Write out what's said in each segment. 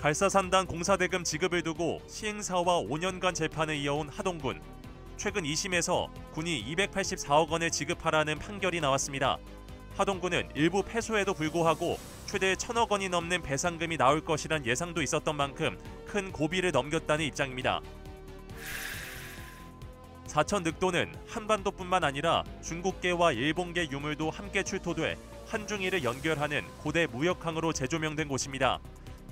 갈사산단 공사대금 지급을 두고 시행사와 5년간 재판을 이어온 하동군. 최근 2심에서 군이 284억 원을 지급하라는 판결이 나왔습니다. 하동군은 일부 패소에도 불구하고 최대 1,000억 원이 넘는 배상금이 나올 것이란 예상도 있었던 만큼 큰 고비를 넘겼다는 입장입니다. 사천 늑도는 한반도뿐만 아니라 중국계와 일본계 유물도 함께 출토돼 한중일을 연결하는 고대 무역항으로 재조명된 곳입니다.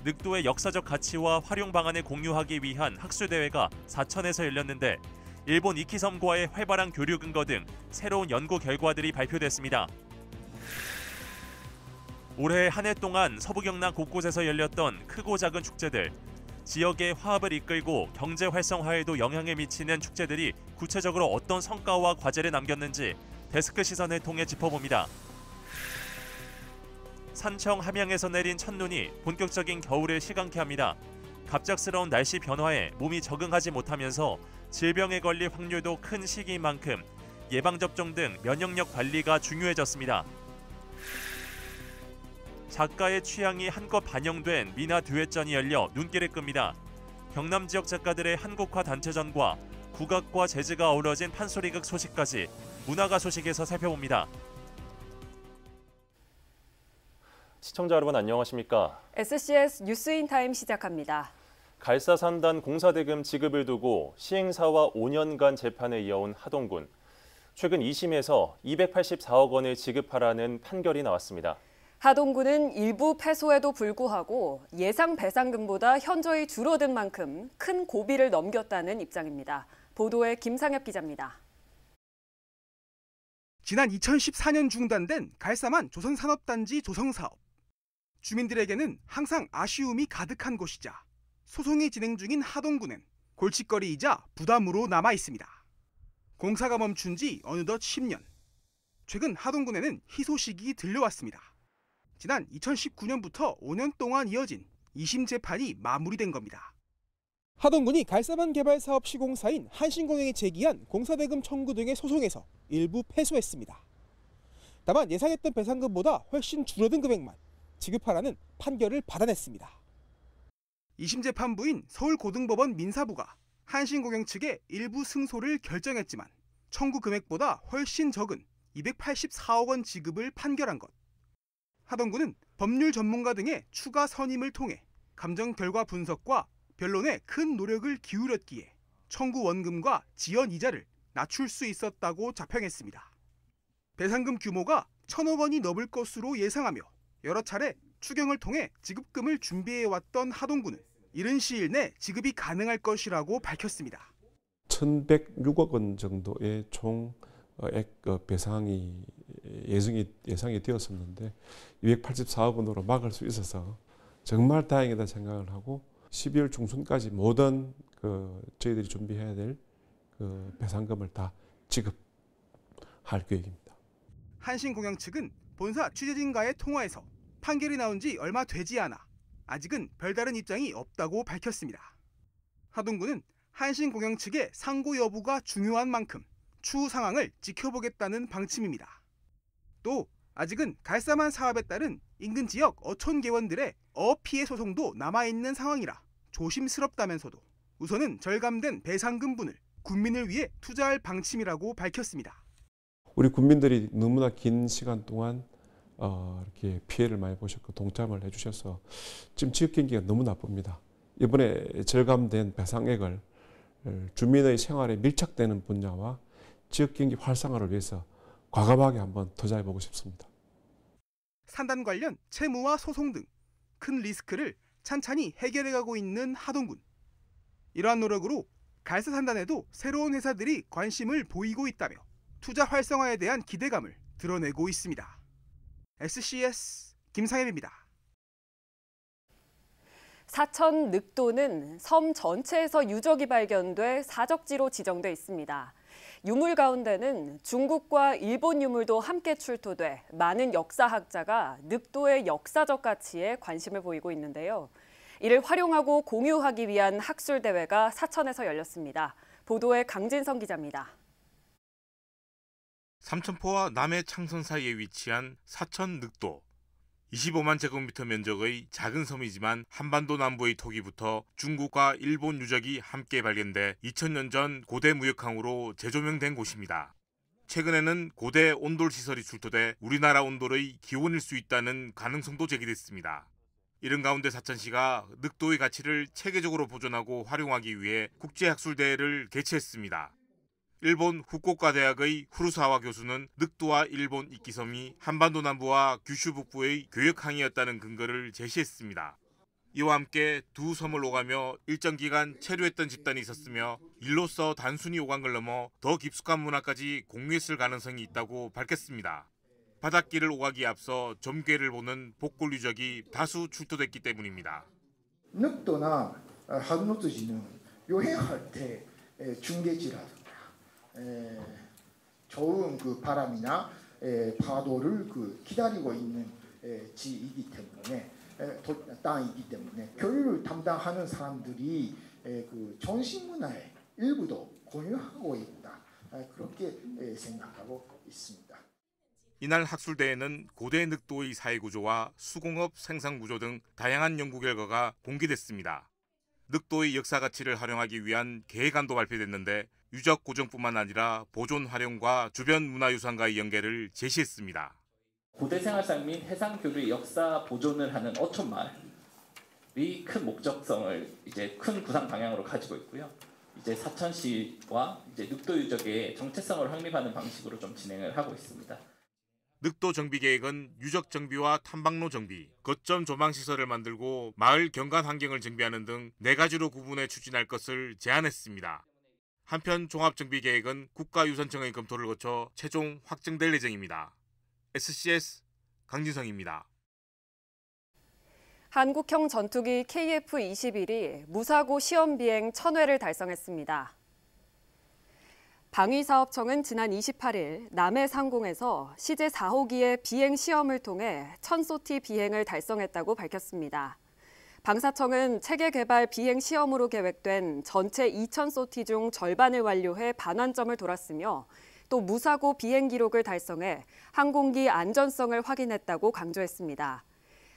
늑도의 역사적 가치와 활용 방안을 공유하기 위한 학술대회가 사천에서 열렸는데 일본 이키섬과의 활발한 교류 근거 등 새로운 연구 결과들이 발표됐습니다. 올해 한 해 동안 서부 경남 곳곳에서 열렸던 크고 작은 축제들, 지역의 화합을 이끌고 경제 활성화에도 영향을 미치는 축제들이 구체적으로 어떤 성과와 과제를 남겼는지 데스크 시선을 통해 짚어봅니다. 산청 함양에서 내린 첫눈이 본격적인 겨울을 시강케 합니다. 갑작스러운 날씨 변화에 몸이 적응하지 못하면서 질병에 걸릴 확률도 큰 시기인 만큼 예방접종 등 면역력 관리가 중요해졌습니다. 작가의 취향이 한껏 반영된 미나 듀엣전이 열려 눈길을 끕니다. 경남 지역 작가들의 한국화 단체전과 국악과 재즈가 어우러진 판소리극 소식까지 문화가 소식에서 살펴봅니다. 시청자 여러분 안녕하십니까? SCS 뉴스인타임 시작합니다. 갈사산단 공사대금 지급을 두고 시행사와 5년간 재판에 이어온 하동군. 최근 2심에서 284억 원을 지급하라는 판결이 나왔습니다. 하동군은 일부 패소에도 불구하고 예상 배상금보다 현저히 줄어든 만큼 큰 고비를 넘겼다는 입장입니다. 보도에 김상엽 기자입니다. 지난 2014년 중단된 갈사만 조선산업단지 조성사업. 주민들에게는 항상 아쉬움이 가득한 곳이자 소송이 진행 중인 하동군엔 골칫거리이자 부담으로 남아 있습니다. 공사가 멈춘 지 어느덧 10년. 최근 하동군에는 희소식이 들려왔습니다. 지난 2019년부터 5년 동안 이어진 2심 재판이 마무리된 겁니다. 하동군이 갈사만 개발 사업 시공사인 한신공영이 제기한 공사대금 청구 등의 소송에서 일부 패소했습니다. 다만 예상했던 배상금보다 훨씬 줄어든 금액만 지급하라는 판결을 받아냈습니다. 2심 재판부인 서울고등법원 민사부가 한신공영 측의 일부 승소를 결정했지만 청구 금액보다 훨씬 적은 284억 원 지급을 판결한 것. 하동군은 법률 전문가 등의 추가 선임을 통해 감정 결과 분석과 변론에 큰 노력을 기울였기에 청구 원금과 지연 이자를 낮출 수 있었다고 자평했습니다. 배상금 규모가 1,000억 원이 넘을 것으로 예상하며 여러 차례 추경을 통해 지급금을 준비해왔던 하동군은 이른 시일 내 지급이 가능할 것이라고 밝혔습니다. 1,106억 원 정도의 총액 배상이 예상이 되었었는데 284억 원으로 막을 수 있어서 정말 다행이다 생각을 하고 12월 중순까지 모든 저희들이 준비해야 될 배상금을 다 지급할 계획입니다. 한신공영 측은 본사 취재진과의 통화에서 판결이 나온 지 얼마 되지 않아 아직은 별다른 입장이 없다고 밝혔습니다. 하동군은 한신공영 측의 상고 여부가 중요한 만큼 추후 상황을 지켜보겠다는 방침입니다. 또 아직은 갈사만 사업에 따른 인근 지역 어촌 계원들의 어업 피해 소송도 남아있는 상황이라 조심스럽다면서도 우선은 절감된 배상금분을 군민을 위해 투자할 방침이라고 밝혔습니다. 우리 국민들이 너무나 긴 시간 동안 이렇게 피해를 많이 보셨고 동참을 해주셔서 지금 지역 경기가 너무 나쁩니다. 이번에 절감된 배상액을 주민의 생활에 밀착되는 분야와 지역 경기 활성화를 위해서 과감하게 한번 투자해보고 싶습니다. 산단 관련 채무와 소송 등 큰 리스크를 찬찬히 해결해가고 있는 하동군. 이러한 노력으로 갈사산단에도 새로운 회사들이 관심을 보이고 있다며 투자 활성화에 대한 기대감을 드러내고 있습니다. SCS 김상엽입니다. 사천 늑도는 섬 전체에서 유적이 발견돼 사적지로 지정돼 있습니다. 유물 가운데는 중국과 일본 유물도 함께 출토돼 많은 역사학자가 늑도의 역사적 가치에 관심을 보이고 있는데요. 이를 활용하고 공유하기 위한 학술대회가 사천에서 열렸습니다. 보도에 강진성 기자입니다. 삼천포와 남해 창선 사이에 위치한 사천 늑도. 25만 제곱미터 면적의 작은 섬이지만 한반도 남부의 토기부터 중국과 일본 유적이 함께 발견돼 2000년 전 고대 무역항으로 재조명된 곳입니다. 최근에는 고대 온돌 시설이 출토돼 우리나라 온돌의 기원일 수 있다는 가능성도 제기됐습니다. 이런 가운데 사천시가 늑도의 가치를 체계적으로 보존하고 활용하기 위해 국제학술대회를 개최했습니다. 일본 후쿠오카 대학의 후루사와 교수는 늑도와 일본 이끼섬이 한반도 남부와 규슈 북부의 교역항이었다는 근거를 제시했습니다. 이와 함께 두 섬을 오가며 일정 기간 체류했던 집단이 있었으며 일로서 단순히 오간 넘어 더 깊숙한 문화까지 공유했을 가능성이 있다고 밝혔습니다. 바닷길을 오가기에 앞서 점괘를 보는 복골 유적이 다수 출토됐기 때문입니다. 늑도나 한노트지는 여행할 때 중계지라든가 좋은 그 바람이나 파도를 기다리고 있는 지이기 때문에 땅이기 때문에 교류를 담당하는 사람들이 그 전시문화의 일부도 공유하고 있다. 그렇게 생각하고 있습니다. 이날 학술대회는 고대 늑도의 사회구조와 수공업 생산구조 등 다양한 연구 결과가 공개됐습니다. 늑도의 역사 가치를 활용하기 위한 계획안도 발표됐는데 유적 고정뿐만 아니라 보존 활용과 주변 문화유산과의 연계를 제시했습니다. 고대 생활상 및 해상 교류의 역사 보존을 하는 어촌마을이 큰 목적성을 이제 큰 구상 방향으로 가지고 있고요. 이제 사천시와 이제 늑도 유적의 정체성을 확립하는 방식으로 좀 진행을 하고 있습니다. 늑도 정비 계획은 유적 정비와 탐방로 정비, 거점 조망 시설을 만들고 마을 경관 환경을 정비하는 등 4가지로 구분해 추진할 것을 제안했습니다. 한편 종합 정비 계획은 국가유산청의 검토를 거쳐 최종 확정될 예정입니다. SCS 강진성입니다. 한국형 전투기 KF-21이 무사고 시험 비행 1000회를 달성했습니다. 방위사업청은 지난 28일 남해 상공에서 시제 4호기의 비행 시험을 통해 1000소티 비행을 달성했다고 밝혔습니다. 방사청은 체계 개발 비행 시험으로 계획된 전체 2000소티 중 절반을 완료해 반환점을 돌았으며 또 무사고 비행 기록을 달성해 항공기 안전성을 확인했다고 강조했습니다.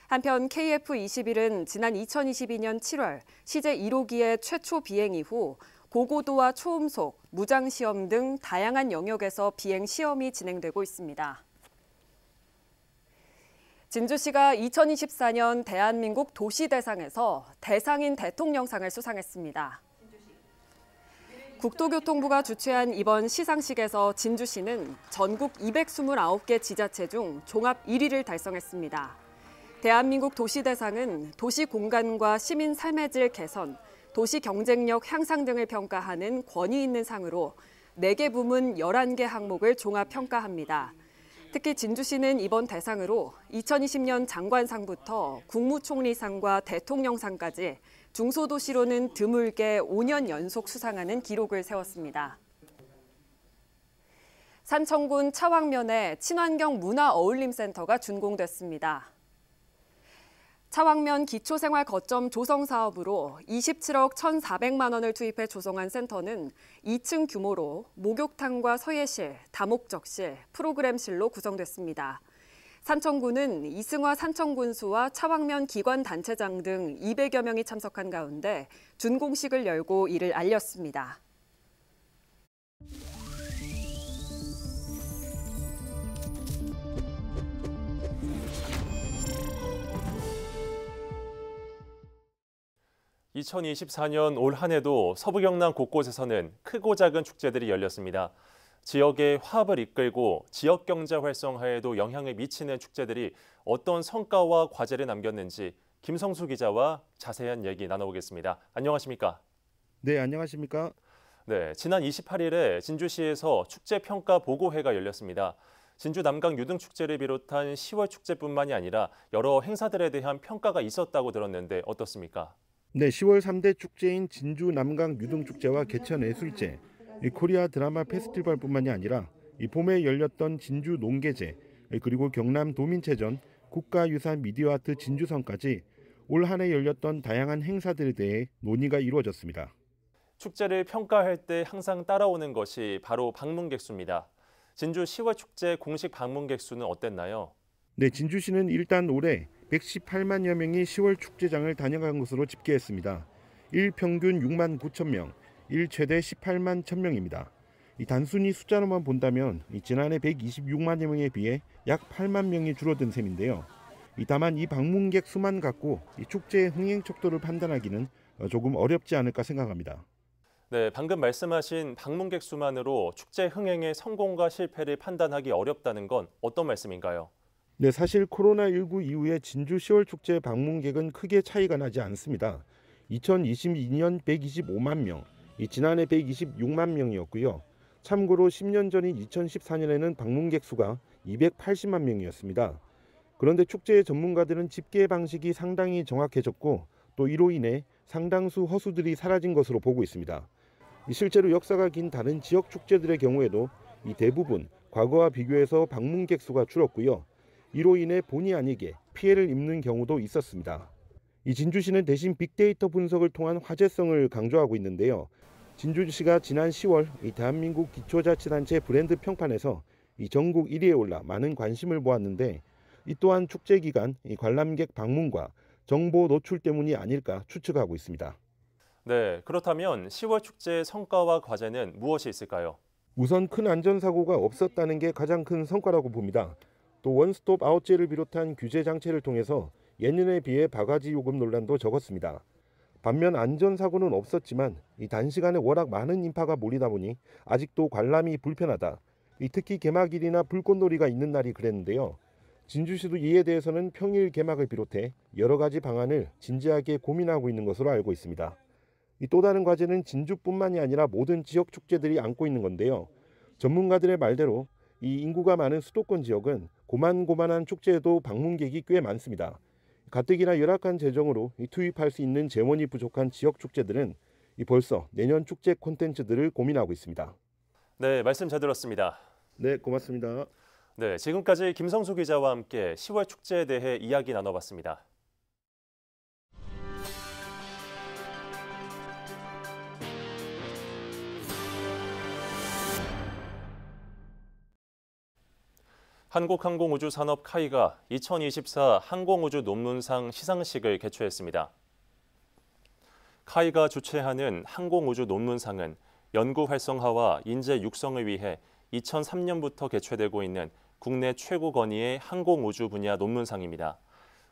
한편 KF-21은 지난 2022년 7월 시제 1호기의 최초 비행 이후 고고도와 초음속, 무장시험 등 다양한 영역에서 비행 시험이 진행되고 있습니다. 진주시가 2024년 대한민국 도시대상에서 대상인 대통령상을 수상했습니다. 국토교통부가 주최한 이번 시상식에서 진주시는 전국 229개 지자체 중 종합 1위를 달성했습니다. 대한민국 도시대상은 도시 공간과 시민 삶의 질 개선, 도시 경쟁력 향상 등을 평가하는 권위 있는 상으로 4개 부문 11개 항목을 종합 평가합니다. 특히 진주시는 이번 대상으로 2020년 장관상부터 국무총리상과 대통령상까지 중소도시로는 드물게 5년 연속 수상하는 기록을 세웠습니다. 산청군 차왕면에 친환경 문화어울림센터가 준공됐습니다. 차왕면 기초생활 거점 조성 사업으로 27억 1,400만 원을 투입해 조성한 센터는 2층 규모로 목욕탕과 서예실, 다목적실, 프로그램실로 구성됐습니다. 산청군은 이승화 산청군수와 차왕면 기관단체장 등 200여 명이 참석한 가운데 준공식을 열고 이를 알렸습니다. (2024년) 올 한 해도 서부 경남 곳곳에서는 크고 작은 축제들이 열렸습니다. 지역의 화합을 이끌고 지역 경제 활성화에도 영향을 미치는 축제들이 어떤 성과와 과제를 남겼는지 김성수 기자와 자세한 얘기 나눠보겠습니다. 안녕하십니까? 네, 안녕하십니까? 네, 지난 28일에 진주시에서 축제평가 보고회가 열렸습니다. 진주 남강 유등축제를 비롯한 10월 축제뿐만이 아니라 여러 행사들에 대한 평가가 있었다고 들었는데 어떻습니까? 네, 10월 3대 축제인 진주 남강 유등축제와 개천예술제, 코리아 드라마 페스티벌뿐만이 아니라 봄에 열렸던 진주 농계제, 그리고 경남 도민체전, 국가유산 미디어아트 진주성까지 올 한 해 열렸던 다양한 행사들에 대해 논의가 이루어졌습니다. 축제를 평가할 때 항상 따라오는 것이 바로 방문객 수입니다. 진주 10월 축제 공식 방문객 수는 어땠나요? 네, 진주시는 일단 올해 118만여 명이 10월 축제장을 다녀간 것으로 집계했습니다. 일 평균 6만 9천 명, 일 최대 18만 1,000명입니다. 단순히 숫자로만 본다면 지난해 126만여 명에 비해 약 8만 명이 줄어든 셈인데요. 다만 이 방문객 수만 갖고 축제의 흥행 척도를 판단하기는 조금 어렵지 않을까 생각합니다. 네, 방금 말씀하신 방문객 수만으로 축제 흥행의 성공과 실패를 판단하기 어렵다는 건 어떤 말씀인가요? 네, 사실 코로나19 이후에 진주 10월 축제 방문객은 크게 차이가 나지 않습니다. 2022년 125만 명, 지난해 126만 명이었고요. 참고로 10년 전인 2014년에는 방문객 수가 280만 명이었습니다. 그런데 축제의 전문가들은 집계 방식이 상당히 정확해졌고 또 이로 인해 상당수 허수들이 사라진 것으로 보고 있습니다. 실제로 역사가 긴 다른 지역 축제들의 경우에도 대부분 과거와 비교해서 방문객 수가 줄었고요. 이로 인해 본의 아니게 피해를 입는 경우도 있었습니다. 진주시는 대신 빅데이터 분석을 통한 화제성을 강조하고 있는데요. 진주시가 지난 10월 대한민국 기초자치단체 브랜드 평판에서 전국 1위에 올라 많은 관심을 모았는데 이 또한 축제 기간 관람객 방문과 정보 노출 때문이 아닐까 추측하고 있습니다. 네, 그렇다면 10월 축제의 성과와 과제는 무엇이 있을까요? 우선 큰 안전사고가 없었다는 게 가장 큰 성과라고 봅니다. 또 원스톱 아웃제를 비롯한 규제 장치를 통해서 예년에 비해 바가지 요금 논란도 적었습니다. 반면 안전사고는 없었지만 단시간에 워낙 많은 인파가 몰리다 보니 아직도 관람이 불편하다. 특히 개막일이나 불꽃놀이가 있는 날이 그랬는데요. 진주시도 이에 대해서는 평일 개막을 비롯해 여러 가지 방안을 진지하게 고민하고 있는 것으로 알고 있습니다. 또 다른 과제는 진주뿐만이 아니라 모든 지역 축제들이 안고 있는 건데요. 전문가들의 말대로 이 인구가 많은 수도권 지역은 고만고만한 축제에도 방문객이 꽤 많습니다. 가뜩이나 열악한 재정으로 투입할 수 있는 재원이 부족한 지역 축제들은 벌써 내년 축제 콘텐츠들을 고민하고 있습니다. 네, 말씀 잘 들었습니다. 네, 고맙습니다. 네, 지금까지 김성수 기자와 함께 10월 축제에 대해 이야기 나눠봤습니다. 한국항공우주산업 카이가 2024 항공우주 논문상 시상식을 개최했습니다. 카이가 주최하는 항공우주 논문상은 연구 활성화와 인재 육성을 위해 2003년부터 개최되고 있는 국내 최고 권위의 항공우주 분야 논문상입니다.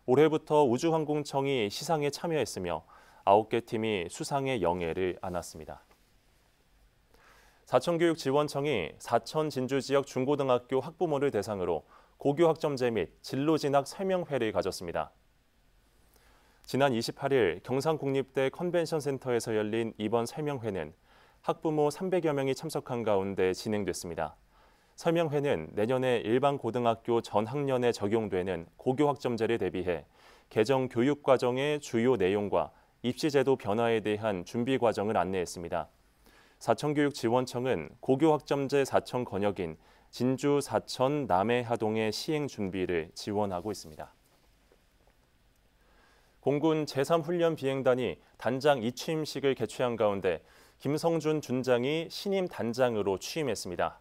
올해부터 우주항공청이 시상에 참여했으며 9개 팀이 수상의 영예를 안았습니다. 사천교육지원청이 사천 진주 지역 중고등학교 학부모를 대상으로 고교 학점제 및 진로 진학 설명회를 가졌습니다. 지난 28일 경상국립대 컨벤션센터에서 열린 이번 설명회는 학부모 300여 명이 참석한 가운데 진행됐습니다. 설명회는 내년에 일반 고등학교 전 학년에 적용되는 고교 학점제를 대비해 개정 교육 과정의 주요 내용과 입시제도 변화에 대한 준비 과정을 안내했습니다. 사천교육지원청은 고교 학점제 사천 권역인 진주 사천 남해하동의 시행 준비를 지원하고 있습니다. 공군 제3훈련 비행단이 단장 이취임식을 개최한 가운데 김성준 준장이 신임 단장으로 취임했습니다.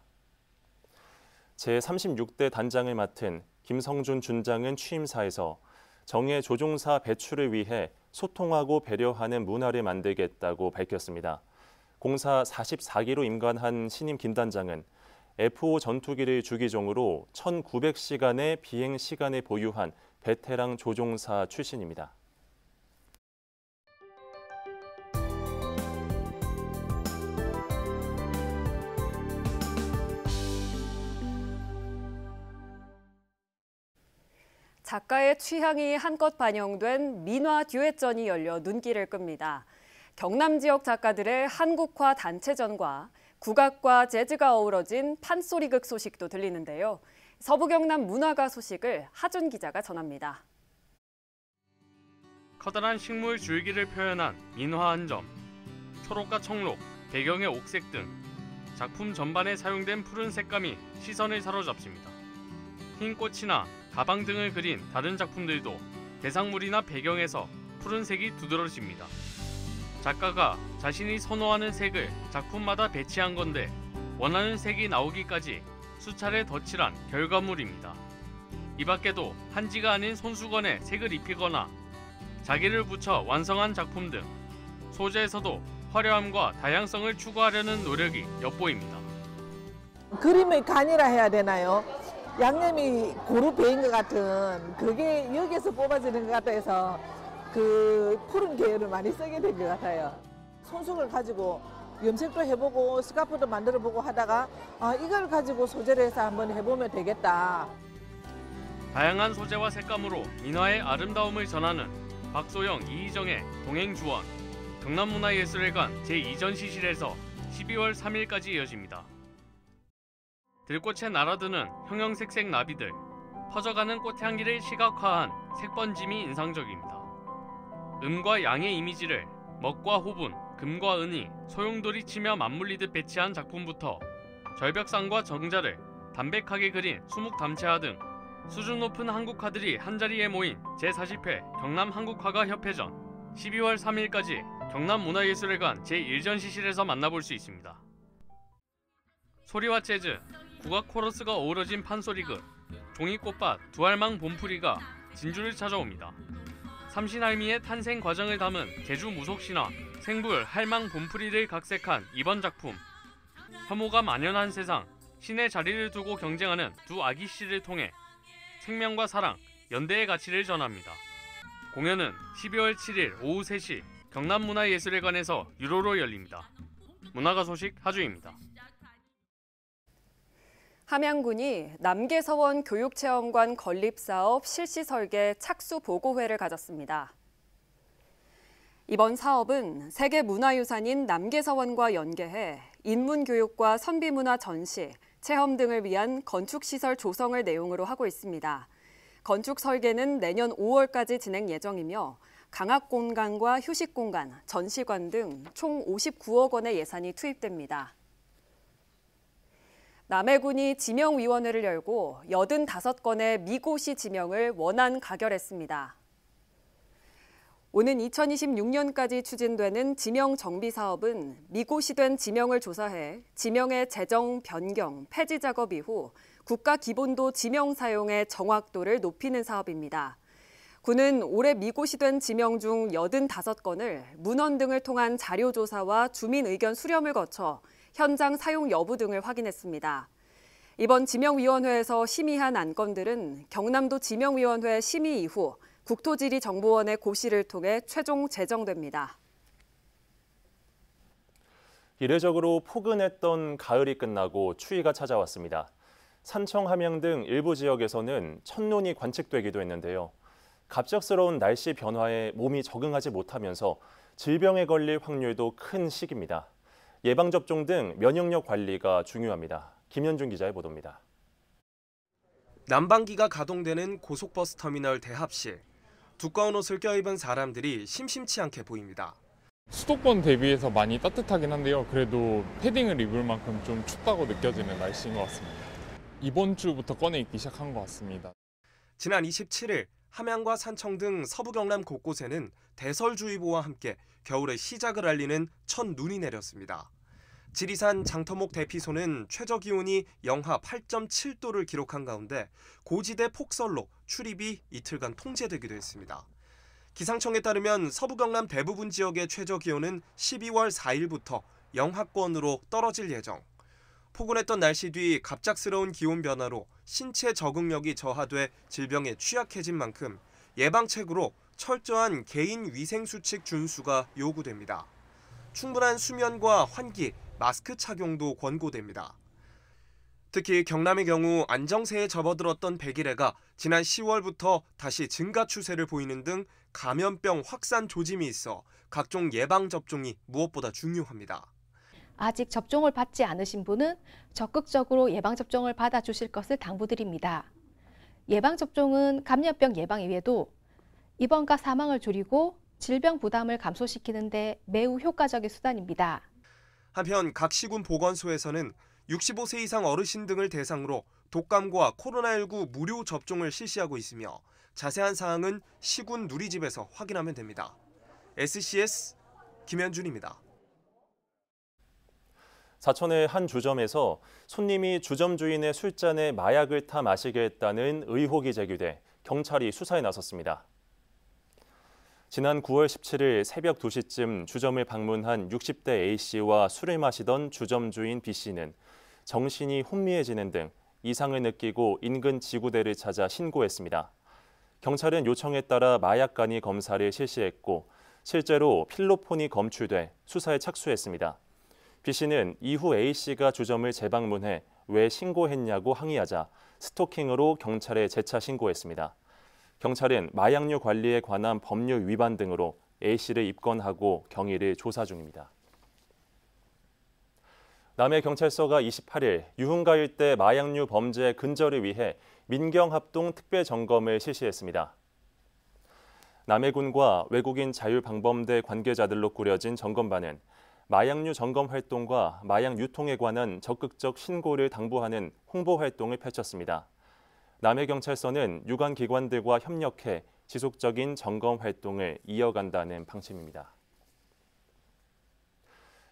제36대 단장을 맡은 김성준 준장은 취임사에서 정예 조종사 배출을 위해 소통하고 배려하는 문화를 만들겠다고 밝혔습니다. 공사 44기로 임관한 신임 김 단장은 F-5 전투기를 주기종으로 1900시간의 비행 시간을 보유한 베테랑 조종사 출신입니다. 작가의 취향이 한껏 반영된 민화 듀엣전이 열려 눈길을 끕니다. 경남 지역 작가들의 한국화 단체전과 국악과 재즈가 어우러진 판소리극 소식도 들리는데요. 서부 경남 문화가 소식을 하준 기자가 전합니다. 커다란 식물 줄기를 표현한 민화 한 점, 초록과 청록, 배경의 옥색 등 작품 전반에 사용된 푸른 색감이 시선을 사로잡습니다. 흰 꽃이나 가방 등을 그린 다른 작품들도 대상물이나 배경에서 푸른색이 두드러집니다. 작가가 자신이 선호하는 색을 작품마다 배치한 건데 원하는 색이 나오기까지 수차례 덧칠한 결과물입니다. 이 밖에도 한지가 아닌 손수건에 색을 입히거나 자기를 붙여 완성한 작품 등 소재에서도 화려함과 다양성을 추구하려는 노력이 엿보입니다. 그림의 간이라 해야 되나요? 양념이 고루 배인 것 같은 그게 여기에서 뽑아지는 것 같아서 그 푸른 계열을 많이 쓰게 된 것 같아요. 손수건을 가지고 염색도 해보고 스카프도 만들어보고 하다가 이걸 가지고 소재를 해서 한번 해보면 되겠다. 다양한 소재와 색감으로 민화의 아름다움을 전하는 박소영, 이희정의 동행주원 경남문화예술회관 제2전시실에서 12월 3일까지 이어집니다. 들꽃에 날아드는 형형색색 나비들, 퍼져가는 꽃향기를 시각화한 색번짐이 인상적입니다. 음과 양의 이미지를 먹과 호분, 금과 은이 소용돌이 치며 맞물리듯 배치한 작품부터 절벽상과 정자를 담백하게 그린 수묵담채화 등 수준 높은 한국화들이 한자리에 모인 제40회 경남한국화가협회전 12월 3일까지 경남문화예술회관 제1전시실에서 만나볼 수 있습니다. 소리와 재즈, 국악 코러스가 어우러진 판소리극, 종이꽃밭 두알망 봄풀이가 진주를 찾아옵니다. 삼신할미의 탄생 과정을 담은 제주 무속신화 생불 할망 봄풀이를 각색한 이번 작품. 혐오가 만연한 세상, 신의 자리를 두고 경쟁하는 두 아기씨를 통해 생명과 사랑, 연대의 가치를 전합니다. 공연은 12월 7일 오후 3시 경남문화예술회관에서 유료로 열립니다. 문화가 소식 하주입니다. 함양군이 남계서원 교육체험관 건립사업 실시 설계 착수 보고회를 가졌습니다. 이번 사업은 세계문화유산인 남계서원과 연계해 인문교육과 선비문화 전시, 체험 등을 위한 건축시설 조성을 내용으로 하고 있습니다. 건축 설계는 내년 5월까지 진행 예정이며 강학공간과 휴식공간, 전시관 등 총 59억 원의 예산이 투입됩니다. 남해군이 지명위원회를 열고 85건의 미고시 지명을 원안 가결했습니다. 오는 2026년까지 추진되는 지명 정비 사업은 미고시된 지명을 조사해 지명의 재정, 변경, 폐지 작업 이후 국가 기본도 지명 사용의 정확도를 높이는 사업입니다. 군은 올해 미고시된 지명 중 85건을 문헌 등을 통한 자료 조사와 주민 의견 수렴을 거쳐 현장 사용 여부 등을 확인했습니다. 이번 지명위원회에서 심의한 안건들은 경남도 지명위원회 심의 이후 국토지리정보원의 고시를 통해 최종 제정됩니다. 이례적으로 포근했던 가을이 끝나고 추위가 찾아왔습니다. 산청, 함양 등 일부 지역에서는 첫눈이 관측되기도 했는데요. 갑작스러운 날씨 변화에 몸이 적응하지 못하면서 질병에 걸릴 확률도 큰 시기입니다. 예방접종 등 면역력 관리가 중요합니다. 김현준 기자의 보도입니다. 난방기가 가동되는 고속버스 터미널 대합실. 두꺼운 옷을 껴입은 사람들이 심심치 않게 보입니다. 수도권 대비해서 많이 따뜻하긴 한데요. 그래도 패딩을 입을 만큼 좀 춥다고 느껴지는 날씨인 것 같습니다. 이번 주부터 꺼내 입기 시작한 것 같습니다. 지난 27일 함양과 산청 등 서부 경남 곳곳에는 대설주의보와 함께 겨울의 시작을 알리는 첫눈이 내렸습니다. 지리산 장터목 대피소는 최저기온이 영하 8.7도를 기록한 가운데 고지대 폭설로 출입이 이틀간 통제되기도 했습니다. 기상청에 따르면 서부 경남 대부분 지역의 최저기온은 12월 4일부터 영하권으로 떨어질 예정. 포근했던 날씨 뒤 갑작스러운 기온 변화로 신체 적응력이 저하돼 질병에 취약해진 만큼 예방책으로 철저한 개인 위생 수칙 준수가 요구됩니다. 충분한 수면과 환기, 마스크 착용도 권고됩니다. 특히 경남의 경우 안정세에 접어들었던 백일해가 지난 10월부터 다시 증가 추세를 보이는 등 감염병 확산 조짐이 있어 각종 예방접종이 무엇보다 중요합니다. 아직 접종을 받지 않으신 분은 적극적으로 예방접종을 받아주실 것을 당부드립니다. 예방접종은 감염병 예방 이외에도 입원과 사망을 줄이고 질병 부담을 감소시키는 데 매우 효과적인 수단입니다. 한편 각 시군 보건소에서는 65세 이상 어르신 등을 대상으로 독감과 코로나19 무료 접종을 실시하고 있으며 자세한 사항은 시군 누리집에서 확인하면 됩니다. SCS 김현준입니다. 사천의 한 주점에서 손님이 주점 주인의 술잔에 마약을 타 마시게 했다는 의혹이 제기돼 경찰이 수사에 나섰습니다. 지난 9월 17일 새벽 2시쯤 주점을 방문한 60대 A씨와 술을 마시던 주점 주인 B씨는 정신이 혼미해지는 등 이상을 느끼고 인근 지구대를 찾아 신고했습니다. 경찰은 요청에 따라 마약간이 검사를 실시했고 실제로 필로폰이 검출돼 수사에 착수했습니다. B씨는 이후 A씨가 주점을 재방문해 왜 신고했냐고 항의하자 스토킹으로 경찰에 재차 신고했습니다. 경찰은 마약류 관리에 관한 법률 위반 등으로 A씨를 입건하고 경위를 조사 중입니다. 남해경찰서가 28일 유흥가 일대 마약류 범죄 근절을 위해 민경합동 특별점검을 실시했습니다. 남해군과 외국인 자유방범대 관계자들로 꾸려진 점검반은 마약류 점검 활동과 마약 유통에 관한 적극적 신고를 당부하는 홍보 활동을 펼쳤습니다. 남해경찰서는 유관 기관들과 협력해 지속적인 점검 활동을 이어간다는 방침입니다.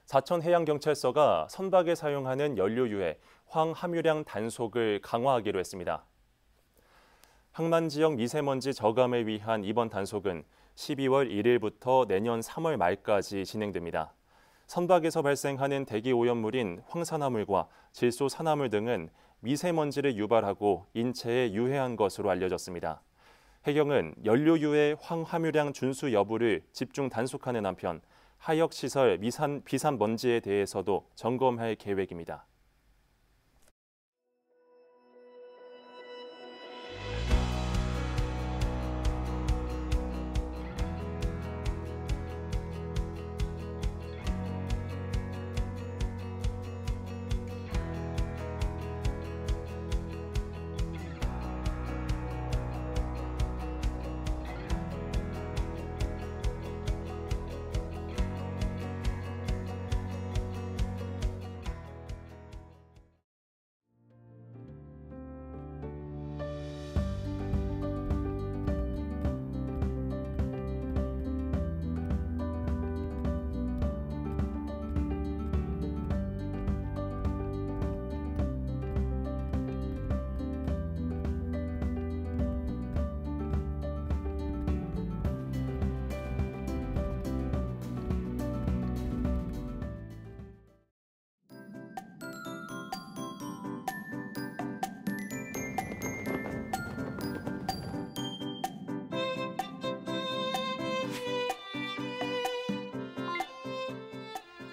사천해양경찰서가 선박에 사용하는 연료유해 황함유량 단속을 강화하기로 했습니다. 항만 지역 미세먼지 저감을 위한 이번 단속은 12월 1일부터 내년 3월 말까지 진행됩니다. 선박에서 발생하는 대기 오염물인 황산화물과 질소산화물 등은 미세먼지를 유발하고 인체에 유해한 것으로 알려졌습니다. 해경은 연료유해 황함유량 준수 여부를 집중 단속하는 한편 하역시설 비산먼지에 대해서도 점검할 계획입니다.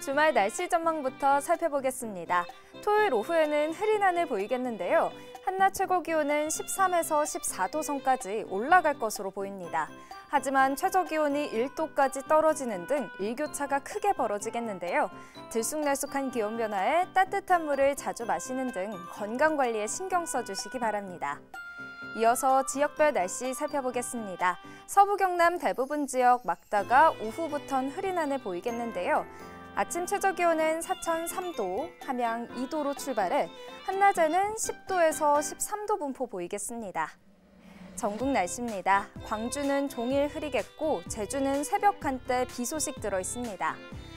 주말 날씨 전망부터 살펴보겠습니다. 토요일 오후에는 흐린 하늘 보이겠는데요. 한낮 최고 기온은 13에서 14도 선까지 올라갈 것으로 보입니다. 하지만 최저 기온이 1도까지 떨어지는 등 일교차가 크게 벌어지겠는데요. 들쑥날쑥한 기온 변화에 따뜻한 물을 자주 마시는 등 건강 관리에 신경 써주시기 바랍니다. 이어서 지역별 날씨 살펴보겠습니다. 서부 경남 대부분 지역 막다가 오후부턴 흐린 하늘 보이겠는데요. 아침 최저 기온은 사천 3도, 함양 2도로 출발해 한낮에는 10도에서 13도 분포 보이겠습니다. 전국 날씨입니다. 광주는 종일 흐리겠고 제주는 새벽 한때 비 소식 들어 있습니다.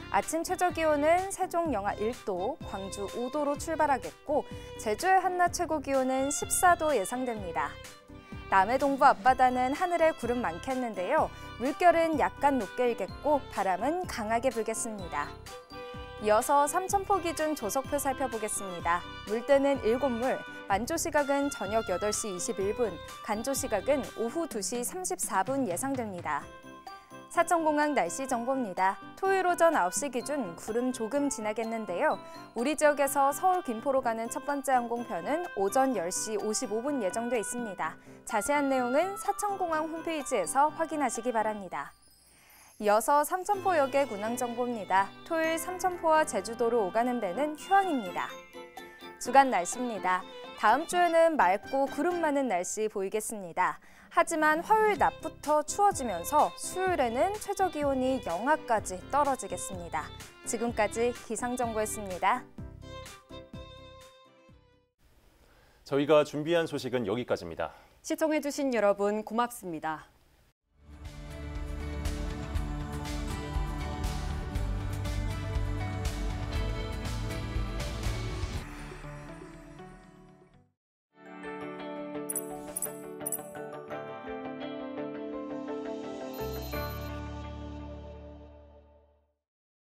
아침 최저 기온은 세종 영하 1도, 광주 5도로 출발하겠고 제주의 한낮 최고 기온은 14도 예상됩니다. 남해 동부 앞바다는 하늘에 구름 많겠는데요. 물결은 약간 높게 일겠고 바람은 강하게 불겠습니다. 이어서 삼천포 기준 조석표 살펴보겠습니다. 물때는 7물, 만조 시각은 저녁 8시 21분, 간조 시각은 오후 2시 34분 예상됩니다. 사천공항 날씨 정보입니다. 토요일 오전 9시 기준 구름 조금 지나겠는데요. 우리 지역에서 서울 김포로 가는 첫 번째 항공편은 오전 10시 55분 예정돼 있습니다. 자세한 내용은 사천공항 홈페이지에서 확인하시기 바랍니다. 이어서 삼천포역의 운항 정보입니다. 토요일 삼천포와 제주도로 오가는 배는 휴항입니다. 주간 날씨입니다. 다음 주에는 맑고 구름 많은 날씨 보이겠습니다. 하지만 화요일 낮부터 추워지면서 수요일에는 최저 기온이 영하까지 떨어지겠습니다. 지금까지 기상정보였습니다. 저희가 준비한 소식은 여기까지입니다. 시청해주신 여러분 고맙습니다.